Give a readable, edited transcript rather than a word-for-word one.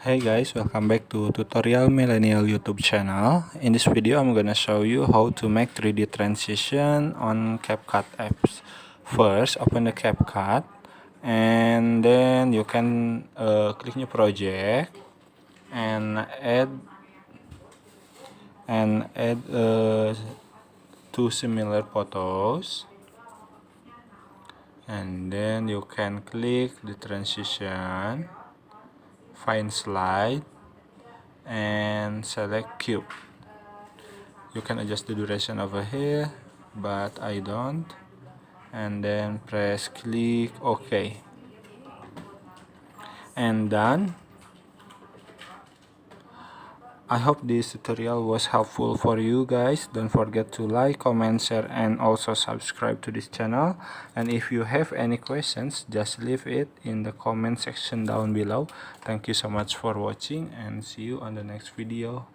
Hey guys, welcome back to Tutorial Millennial YouTube channel. In this video, I'm gonna show you how to make 3D transition on Capcut apps. First, open the Capcut, and then you can click new project and add two similar photos, and then you can click the transition, find slide, and select cube. You can adjust the duration over here, but I don't. And then press click OK, and done. I hope this tutorial was helpful for you guys. Don't forget to like, comment, share, and also subscribe to this channel. And if you have any questions, just leave it in the comment section down below. Thank you so much for watching, and see you on the next video.